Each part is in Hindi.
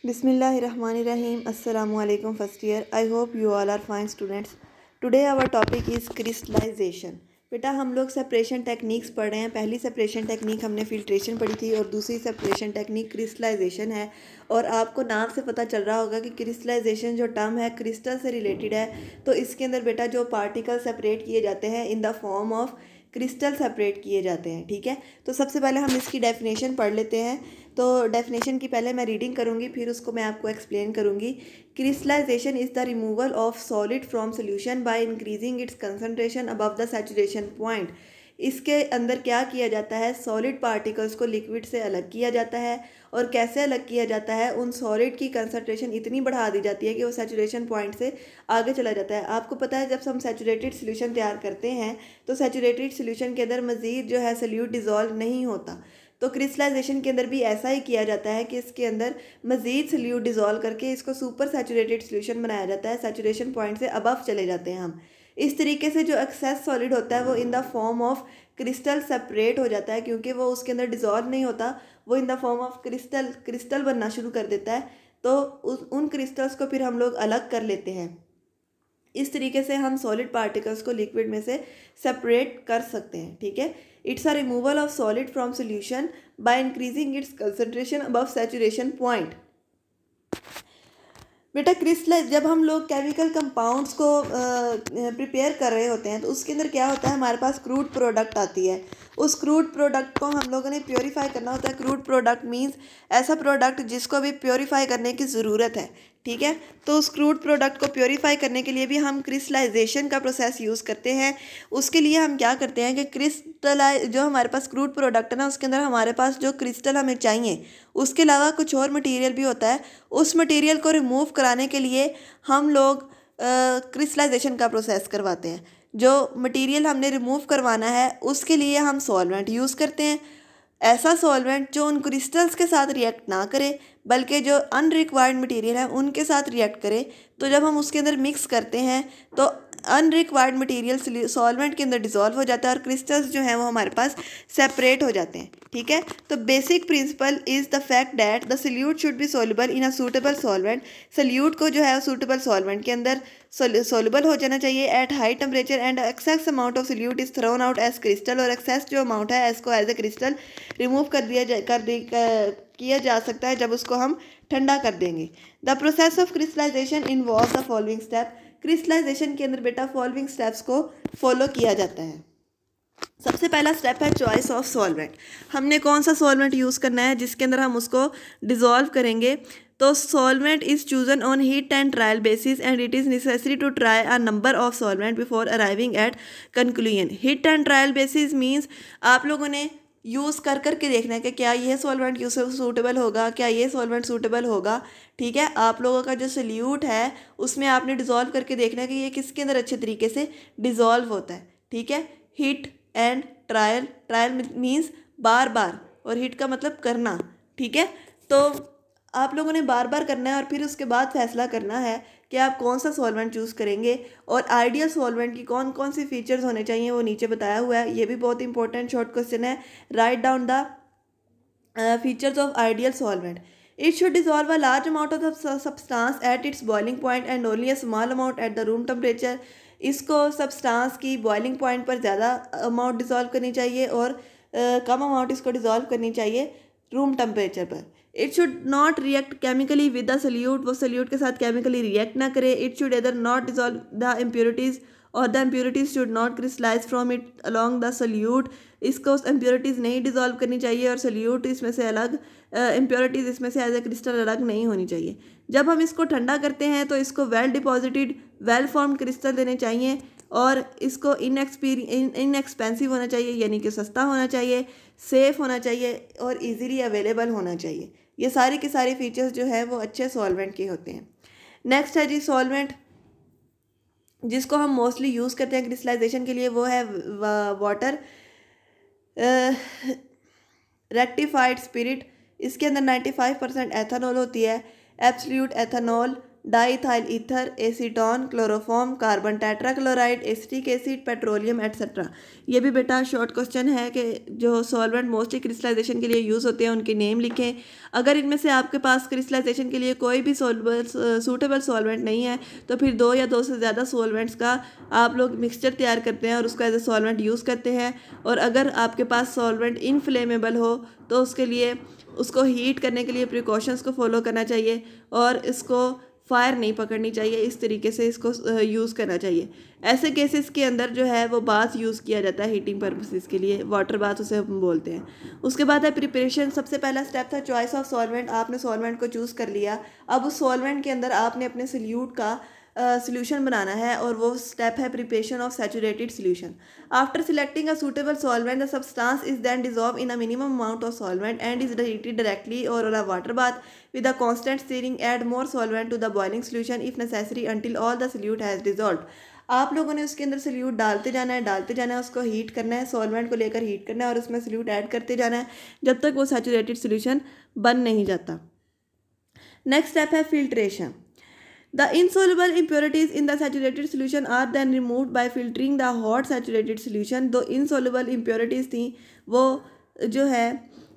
Bismillahirrahmanirrahim. Assalamu alaikum first year. I hope you all are fine students. Today our topic is crystallization. बेटा हम लोग सेपरेशन टेक्निक्स पढ़ रहे हैं। पहली सेपरेशन टेक्निक हमने फिल्ट्रेशन पढ़ी थी और दूसरी सेपरेशन टेक्निक क्रिस्टलाइजेशन है। और आपको नाम से पता चल रहा होगा कि क्रिस्टलाइजेशन जो टर्म है क्रिस्टल से रिलेटेड है। तो इसके अंदर बेटा जो पार्टिकल सेपरेट किए जाते हैं in the form of crystal separate किए जाते हैं। ठीक है, तो सबसे पहले हम इसकी डेफिनेशन पढ़ लेते हैं। तो डेफिनेशन की पहले मैं रीडिंग करूंगी, फिर उसको मैं आपको एक्सप्लेन करूंगी। Crystallisation is the removal of solid from solution by increasing its concentration above the saturation point. इसके अंदर क्या किया जाता है, सॉलिड पार्टिकल्स को लिक्विड से अलग किया जाता है। और कैसे अलग किया जाता है, उन सॉलिड की कंसंट्रेशन इतनी बढ़ा दी जाती है कि वो सैचुरेशन पॉइंट से आगे चला जाता है। आपको पता है जब हम सैचुरेटेड सोल्यूशन तैयार करते हैं तो सैचुरेटेड सोल्यूशन के अंदर मज़ीद जो है सोल्यूट डिज़ोल्व नहीं होता। तो क्रिस्टलाइजेशन के अंदर भी ऐसा ही किया जाता है कि इसके अंदर मज़ीद सोल्यूट डिज़ोल्व करके इसको सुपर सैचुरेटेड सोल्यूशन बनाया जाता है। सैचुरेशन पॉइंट से अबव चले जाते हैं हम। इस तरीके से जो एक्सेस सॉलिड होता है वो in the form of crystal separate हो जाता है, क्योंकि वो उसके अंदर डिज़ोल्व नहीं होता, वो in the form of crystal बनना शुरू कर देता है। तो उन क्रिस्टल्स को फिर हम लोग अलग कर लेते हैं। इस तरीके से हम सॉलिड पार्टिकल्स को लिक्विड में से सेपरेट कर सकते हैं। ठीक है, it's a removal of solid from solution by increasing its concentration above saturation point. बेटा क्रिस्टलाइज जब हम लोग केमिकल कंपाउंड्स को प्रिपेयर कर रहे होते हैं तो उसके अंदर क्या होता है, हमारे पास क्रूड प्रोडक्ट आती है। उस क्रूड प्रोडक्ट को हम लोगों ने प्योरीफाई करना होता है। क्रूड प्रोडक्ट मींस ऐसा प्रोडक्ट जिसको भी प्योरीफाई करने की ज़रूरत है। ठीक है, तो उस क्रूड प्रोडक्ट को प्योरीफाई करने के लिए भी हम क्रिस्टलाइजेशन का प्रोसेस यूज़ करते हैं। उसके लिए हम क्या करते हैं कि जो हमारे पास क्रूड प्रोडक्ट है ना, उसके अंदर हमारे पास जो क्रिस्टल हमें चाहिए उसके अलावा कुछ और मटेरियल भी होता है। उस मटेरियल को रिमूव कराने के लिए हम लोग क्रिस्टलाइजेशन का प्रोसेस करवाते हैं। जो मटेरियल हमने रिमूव करवाना है उसके लिए हम सॉल्वेंट यूज़ करते हैं। ऐसा सॉल्वेंट जो उन क्रिस्टल्स के साथ रिएक्ट ना करे बल्कि जो अनरिक्वायर्ड मटेरियल है उनके साथ रिएक्ट करे। तो जब हम उसके अंदर मिक्स करते हैं तो अनरिक्वायर्ड मटेरियल सॉल्वेंट के अंदर डिज़ोल्व हो जाता है और क्रिस्टल्स जो हैं वो हमारे पास सेपरेट हो जाते हैं। ठीक है, तो basic principle is the fact that the solute should be soluble in a suitable solvent. Solute को जो है सूटेबल सॉल्वेंट के अंदर सोल्यूबल हो जाना चाहिए at high temperature and excess amount of solute is thrown out as crystal. और एक्सेस जो अमाउंट है इसको एज ए क्रिस्टल रिमूव किया जा सकता है जब उसको हम ठंडा कर देंगे। The process of crystallisation involve the following step. Crystallisation के अंदर बेटा फॉलोइंग स्टेप्स को फॉलो किया जाता है। सबसे पहला स्टेप है चॉइस ऑफ सॉल्वेंट। हमने कौन सा सॉल्वेंट यूज़ करना है जिसके अंदर हम उसको डिज़ोल्व करेंगे। तो solvent is chosen on heat and trial basis and it is necessary to try a number of solvent before arriving at conclusion. Hit and trial basis means आप लोगों ने यूज़ कर करके देखना है कि क्या ये सॉल्वेंट सूटेबल होगा, क्या ये सॉल्वेंट सूटेबल होगा। ठीक है, आप लोगों का जो सोल्यूट है उसमें आपने डिज़ोल्व करके देखना है कि ये किसके अंदर अच्छे तरीके से डिज़ोल्व होता है। ठीक है, hit and trial, trial means बार बार और हिट का मतलब करना। ठीक है, तो आप लोगों ने बार बार करना है और फिर उसके बाद फैसला करना है कि आप कौन सा सॉल्वेंट चूज़ करेंगे। और आइडियल सॉल्वेंट की कौन कौन सी फीचर्स होने चाहिए वो नीचे बताया हुआ है। ये भी बहुत इंपॉर्टेंट शॉर्ट क्वेश्चन है। Write down the features of ideal solvent. It should dissolve a large amount of the substance at its boiling point and only a small amount at the room temperature. इसको सब्सटेंस की बॉइलिंग पॉइंट पर ज़्यादा अमाउंट डिज़ोल्व करनी चाहिए और कम अमाउंट इसको डिज़ोल्व करनी चाहिए रूम टेम्परेचर पर। It should not react chemically with the solute, वो सोल्यूट के साथ केमिकली रिएक्ट ना करे। It should either not dissolve the impurities और the impurities should not crystallise from it along the solute. इसको इम्प्योरिटीज़ नहीं डिज़ोल्व करनी चाहिए और सोल्यूट इसमें से अलग, इम्प्योरिटीज़ इसमें से एज ए क्रिस्टल अलग नहीं होनी चाहिए। जब हम इसको ठंडा करते हैं तो इसको well deposited well formed crystal देने चाहिए और इसको इनएक्सपेंसिव होना चाहिए, यानी कि सस्ता होना चाहिए, सेफ़ होना चाहिए और इजीली अवेलेबल होना चाहिए। ये सारी के सारे फीचर्स जो है वो अच्छे सॉल्वेंट के होते हैं। नेक्स्ट है जी सॉल्वेंट जिसको हम मोस्टली यूज़ करते हैं क्रिस्टलाइजेशन के लिए, वो है वाटर रेक्टिफाइड स्पिरिट। इसके अंदर 95% एथेनॉल होती है। Absolute ethanol diethyl ether, acetone, chloroform, carbon tetrachloride, acetic acid, petroleum etcetera. ये भी बेटा शॉर्ट क्वेश्चन है कि जो सॉल्वेंट मोस्टली क्रिस्टलाइजेशन के लिए यूज़ होते हैं उनके नेम लिखें। अगर इनमें से आपके पास क्रिस्टलाइजेशन के लिए कोई भी सूटेबल सॉल्वेंट नहीं है तो फिर 2 या 2 से ज़्यादा सॉल्वेंट्स का आप लोग मिक्सचर तैयार करते हैं और उसको एज ए सॉल्वेंट यूज़ करते हैं। और अगर आपके पास सॉल्वेंट इनफ्लेमेबल हो तो उसके लिए उसको हीट करने के लिए प्रिकॉशंस को फॉलो करना चाहिए और इसको फायर नहीं पकड़नी चाहिए, इस तरीके से इसको यूज़ करना चाहिए। ऐसे केसेस के अंदर जो है वो बाथ यूज़ किया जाता है हीटिंग पर्पसेस के लिए, वाटर बाथ उसे हम बोलते हैं। उसके बाद है प्रिपरेशन। सबसे पहला स्टेप था चॉइस ऑफ सॉल्वेंट। आपने सॉल्वेंट को चूज़ कर लिया, अब उस सॉल्वेंट के अंदर आपने अपने सोल्यूट का सोल्यूशन बनाना है और वो स्टेप है preparation of saturated solution. After selecting a suitable solvent, the substance is then dissolved in a minimum amount of solvent and is heated directly or on a water bath with a constant stirring. Add more solvent to the boiling solution if necessary until all the solute has dissolved. आप लोगों ने उसके अंदर सोल्यूट डालते जाना है, उसको हीट करना है, सॉल्वेंट को लेकर हीट करना है और उसमें सोल्यूट ऐड करते जाना है जब तक वो सैचुरेटेड सोल्यूशन बन नहीं जाता। नेक्स्ट स्टेप है filtration. The insoluble impurities in the saturated solution are then removed by filtering the hot saturated solution. दो insoluble impurities थी वो जो है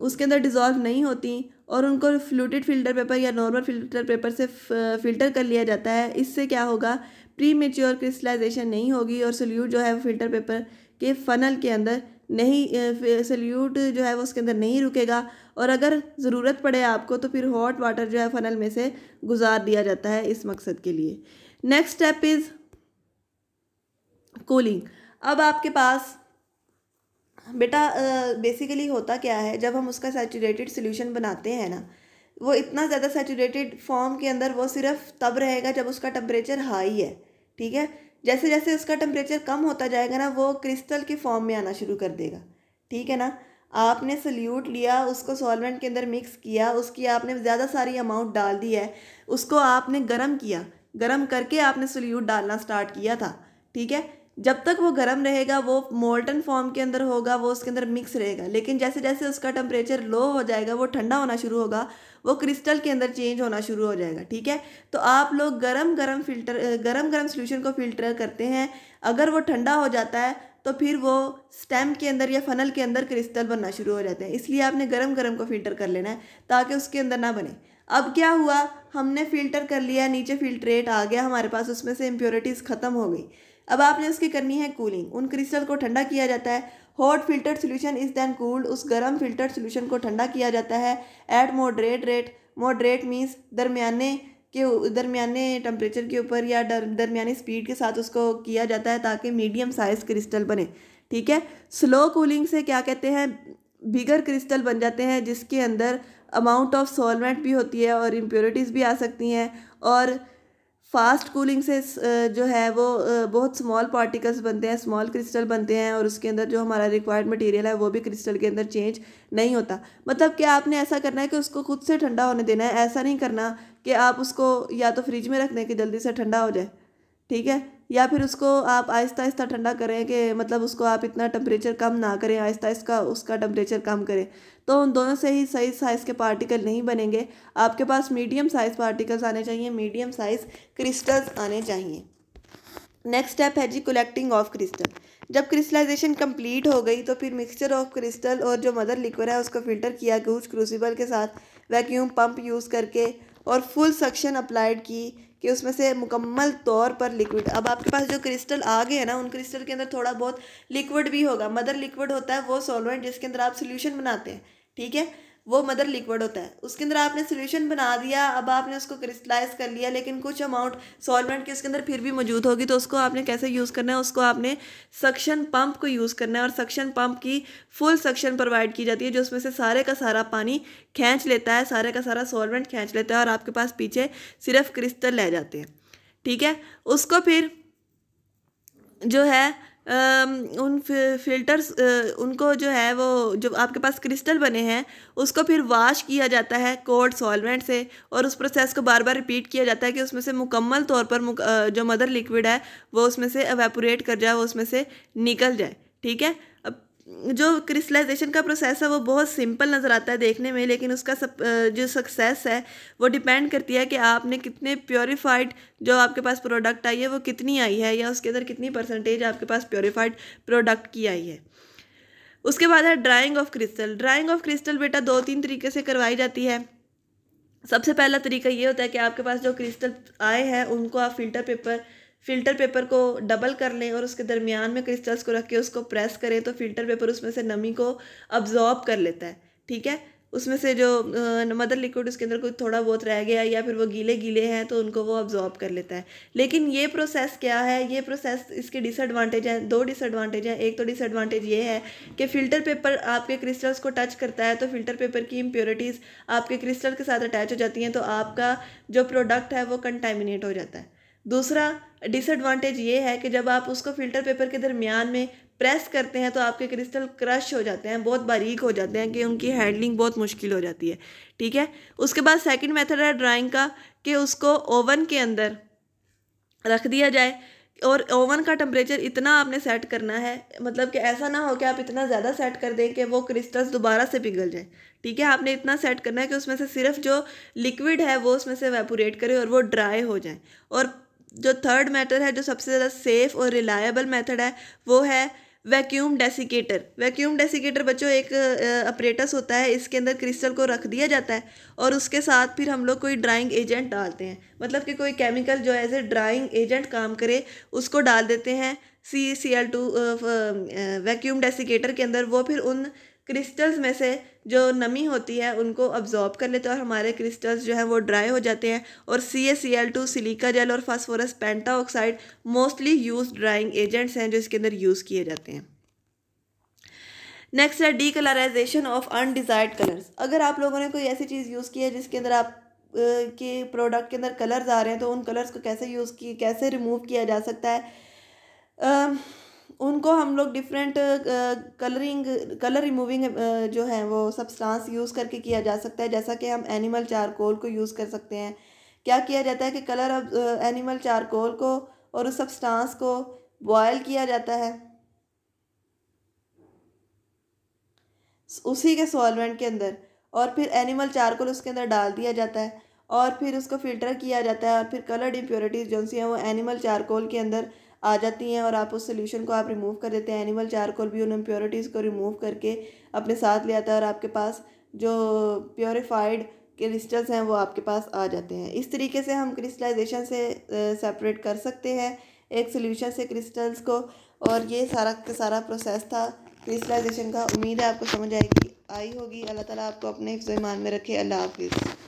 उसके अंदर डिज़ोल्व नहीं होती और उनको फ्लूटेड फिल्टर पेपर या नॉर्मल फिल्टर पेपर से फ़िल्टर कर लिया जाता है। इससे क्या होगा, प्री मेच्योर क्रिस्टलाइजेशन नहीं होगी और सोल्यूट जो है वो फिल्टर पेपर के फनल के अंदर नहीं, सोल्यूट जो है वो उसके अंदर नहीं रुकेगा और अगर ज़रूरत पड़े आपको तो फिर हॉट वाटर जो है फनल में से गुजार दिया जाता है इस मकसद के लिए। Next step is cooling. अब आपके पास बेटा बेसिकली होता क्या है, जब हम उसका सैचुरेटेड सोल्यूशन बनाते हैं ना, वो इतना ज़्यादा सैचुरेटेड फॉर्म के अंदर वो सिर्फ तब रहेगा जब उसका टेम्परेचर हाई है। ठीक है, जैसे जैसे उसका टेम्परेचर कम होता जाएगा ना वो क्रिस्टल के फॉर्म में आना शुरू कर देगा। ठीक है ना, आपने सोल्यूट लिया, उसको सॉल्वेंट के अंदर मिक्स किया, उसकी आपने ज़्यादा सारी अमाउंट डाल दी है, उसको आपने गर्म किया, गर्म करके आपने सोल्यूट डालना स्टार्ट किया था। ठीक है, जब तक वो गर्म रहेगा वो मोल्टन फॉर्म के अंदर होगा, वो उसके अंदर मिक्स रहेगा, लेकिन जैसे जैसे उसका टेम्परेचर लो हो जाएगा, वो ठंडा होना शुरू होगा, वो क्रिस्टल के अंदर चेंज होना शुरू हो जाएगा। ठीक है, तो आप लोग गरम गरम सोल्यूशन को फिल्टर करते हैं, अगर वो ठंडा हो जाता है तो फिर वो स्टेम के अंदर या फनल के अंदर क्रिस्टल बनना शुरू हो जाते हैं। इसलिए आपने गरम गरम को फिल्टर कर लेना है ताकि उसके अंदर ना बने। अब क्या हुआ, हमने फ़िल्टर कर लिया, नीचे फिल्ट्रेट आ गया हमारे पास, उसमें से इम्प्योरिटीज़ ख़त्म हो गई। अब आपने उसकी करनी है कूलिंग। उन क्रिस्टल को ठंडा किया जाता है। Hot filtered solution is then cooled. उस गर्म फिल्टर्ड सोल्यूशन को ठंडा किया जाता है at moderate rate. Moderate means दरमियाने टेम्परेचर के ऊपर या दरमियानी स्पीड के साथ उसको किया जाता है ताकि मीडियम साइज़ क्रिस्टल बने। ठीक है, स्लो कूलिंग से क्या कहते हैं, बिगर क्रिस्टल बन जाते हैं जिसके अंदर अमाउंट ऑफ सॉल्वेंट भी होती है और इम्प्योरिटीज़ भी आ सकती हैं। और फास्ट कूलिंग से जो है वो बहुत स्मॉल पार्टिकल्स बनते हैं, स्मॉल क्रिस्टल बनते हैं और उसके अंदर जो हमारा रिक्वायर्ड मटेरियल है वो भी क्रिस्टल के अंदर चेंज नहीं होता। मतलब कि आपने ऐसा करना है कि उसको खुद से ठंडा होने देना है, ऐसा नहीं करना कि आप उसको या तो फ्रिज में रख दें कि जल्दी से ठंडा हो जाए। ठीक है, या फिर उसको आप आहिस्ता आहिस्ता ठंडा करें कि मतलब उसको आप इतना टेम्परेचर कम ना करें, आहिस्ता आहिस्ता उसका टेम्परेचर कम करें, तो उन दोनों से ही सही साइज़ के पार्टिकल नहीं बनेंगे। आपके पास मीडियम साइज़ पार्टिकल्स आने चाहिए, मीडियम साइज़ क्रिस्टल्स आने चाहिए। नेक्स्ट स्टेप है जी कलेक्टिंग ऑफ क्रिस्टल। जब क्रिस्टलाइजेशन कंप्लीट हो गई तो फिर मिक्सचर ऑफ क्रिस्टल और जो मदर लिक्विड है उसको फिल्टर किया कुछ क्रूसिबल के साथ वैक्यूम पंप यूज़ करके और फुल सक्शन अप्लाइड की कि उसमें से मुकम्मल तौर पर लिक्विड। अब आपके पास जो क्रिस्टल आ गए हैं ना, उन क्रिस्टल के अंदर थोड़ा बहुत लिक्विड भी होगा। मदर लिक्विड होता है वो सॉल्वेंट जिसके अंदर आप सोल्यूशन बनाते हैं। ठीक है, वो मदर लिक्विड होता है, उसके अंदर आपने सोल्यूशन बना दिया, अब आपने उसको क्रिस्टलाइज कर लिया, लेकिन कुछ अमाउंट सॉल्वेंट के उसके अंदर फिर भी मौजूद होगी, तो उसको आपने कैसे यूज़ करना है, उसको आपने सक्शन पंप को यूज़ करना है। और सक्शन पंप की फुल सक्शन प्रोवाइड की जाती है जो उसमें से सारे का सारा पानी खींच लेता है, सारे का सारा सॉल्वेंट खींच लेता है और आपके पास पीछे सिर्फ क्रिस्टल रह जाते हैं। ठीक है, उसको फिर जो है उन फिल्टर्स उनको जो है वो जो आपके पास क्रिस्टल बने हैं उसको फिर वॉश किया जाता है कोल्ड सॉल्वेंट से और उस प्रोसेस को बार बार रिपीट किया जाता है कि उसमें से मुकम्मल तौर पर जो मदर लिक्विड है वो उसमें से एवेपोरेट कर जाए, वो उसमें से निकल जाए। ठीक है, अब जो क्रिस्टलाइजेशन का प्रोसेस है वो बहुत सिंपल नज़र आता है देखने में, लेकिन उसका जो सक्सेस है वो डिपेंड करती है कि आपने कितने प्योरीफाइड जो आपके पास प्रोडक्ट आई है वो कितनी आई है, या उसके अंदर कितनी परसेंटेज आपके पास प्योरीफाइड प्रोडक्ट की आई है। उसके बाद है drying of crystal. Drying of crystal बेटा 2-3 तरीके से करवाई जाती है। सबसे पहला तरीका ये होता है कि आपके पास जो क्रिस्टल आए हैं उनको आप फिल्टर पेपर को डबल कर लें और उसके दरमियान में क्रिस्टल्स को रख के उसको प्रेस करें, तो फिल्टर पेपर उसमें से नमी को अब्जॉर्ब कर लेता है। ठीक है, उसमें से जो मदर लिक्विड उसके अंदर कोई थोड़ा बहुत रह गया या फिर वो गीले हैं तो उनको वो अब्जॉर्ब कर लेता है। लेकिन ये प्रोसेस क्या है, ये प्रोसेस इसके डिसएडवांटेज हैं, 2 डिसएडवांटेज हैं। एक तो डिसएडवांटेज ये है कि फ़िल्टर पेपर आपके क्रिस्टल्स को टच करता है तो फ़िल्टर पेपर की इम्प्योरिटीज़ आपके क्रिस्टल के साथ अटैच हो जाती हैं, तो आपका जो प्रोडक्ट है वो कंटामिनेट हो जाता है। दूसरा डिसएडवांटेज ये है कि जब आप उसको फ़िल्टर पेपर के दरमियान में प्रेस करते हैं तो आपके क्रिस्टल क्रश हो जाते हैं, बहुत बारीक हो जाते हैं कि उनकी हैंडलिंग बहुत मुश्किल हो जाती है। ठीक है, उसके बाद सेकंड मेथड है ड्राइंग का कि उसको ओवन के अंदर रख दिया जाए, और ओवन का टेम्परेचर इतना आपने सेट करना है, मतलब कि ऐसा ना हो कि आप इतना ज़्यादा सेट कर दें कि वो क्रिस्टल्स दोबारा से पिघल जाए। ठीक है, आपने इतना सेट करना है कि उसमें से सिर्फ जो लिक्विड है वो उसमें से वेपोरेट करे और वो ड्राई हो जाए। और जो थर्ड मेथड है, जो सबसे ज़्यादा सेफ़ और रिलायबल मेथड है, वो है वैक्यूम डेसिकेटर। वैक्यूम डेसिकेटर बच्चों एक अपरेटस होता है, इसके अंदर क्रिस्टल को रख दिया जाता है और उसके साथ फिर हम लोग कोई ड्राइंग एजेंट डालते हैं, मतलब कि कोई केमिकल जो एज ए ड्राइंग एजेंट काम करे उसको डाल देते हैं CaCl2 वैक्यूम डेसिकेटर के अंदर। वो फिर उन क्रिस्टल्स में से जो नमी होती है उनको अब्जॉर्ब कर लेते हैं और हमारे क्रिस्टल्स जो है वो ड्राई हो जाते हैं। और CaCl2 सिलिका जेल और phosphorus pentoxide mostly use drawing agents हैं जो इसके अंदर यूज़ किए जाते हैं। नेक्स्ट है डीकलराइजेशन ऑफ अनडिजायर्ड कलर्स। अगर आप लोगों ने कोई ऐसी चीज़ यूज़ की है जिसके अंदर आप के प्रोडक्ट के अंदर कलर्स आ रहे हैं, तो उन कलर्स को कैसे रिमूव किया जा सकता है। उनको हम लोग डिफरेंट कलर रिमूविंग जो है वो सब्सटेंस यूज़ करके किया जा सकता है, जैसा कि हम एनिमल चारकोल को यूज़ कर सकते हैं। क्या किया जाता है कि एनिमल चारकोल को और उस सब्सटेंस को बॉयल किया जाता है उसी के सॉल्वेंट के अंदर, और फिर एनिमल चारकोल उसके अंदर डाल दिया जाता है और फिर उसको फ़िल्टर किया जाता है और फिर कलर्ड इम्प्योरिटीज़ जो सी हैं वो एनिमल चारकोल के अंदर आ जाती हैं और आप उस सोल्यूशन को आप रिमूव कर देते हैं। एनिमल चारकोल भी उन इम्प्योरिटीज़ को रिमूव करके अपने साथ ले आता है और आपके पास जो प्योरीफाइड क्रिस्टल्स हैं वो आपके पास आ जाते हैं। इस तरीके से हम क्रिस्टलाइजेशन से सेपरेट कर सकते हैं एक सोल्यूशन से क्रिस्टल्स को। और ये सारा प्रोसेस था क्रिस्टलाइजेशन का। उम्मीद है आपको समझ आई होगी। अल्लाह ताला आपको अपने हिफ्ज़-ए-ईमान में रखे। अल्लाह हाफिज़।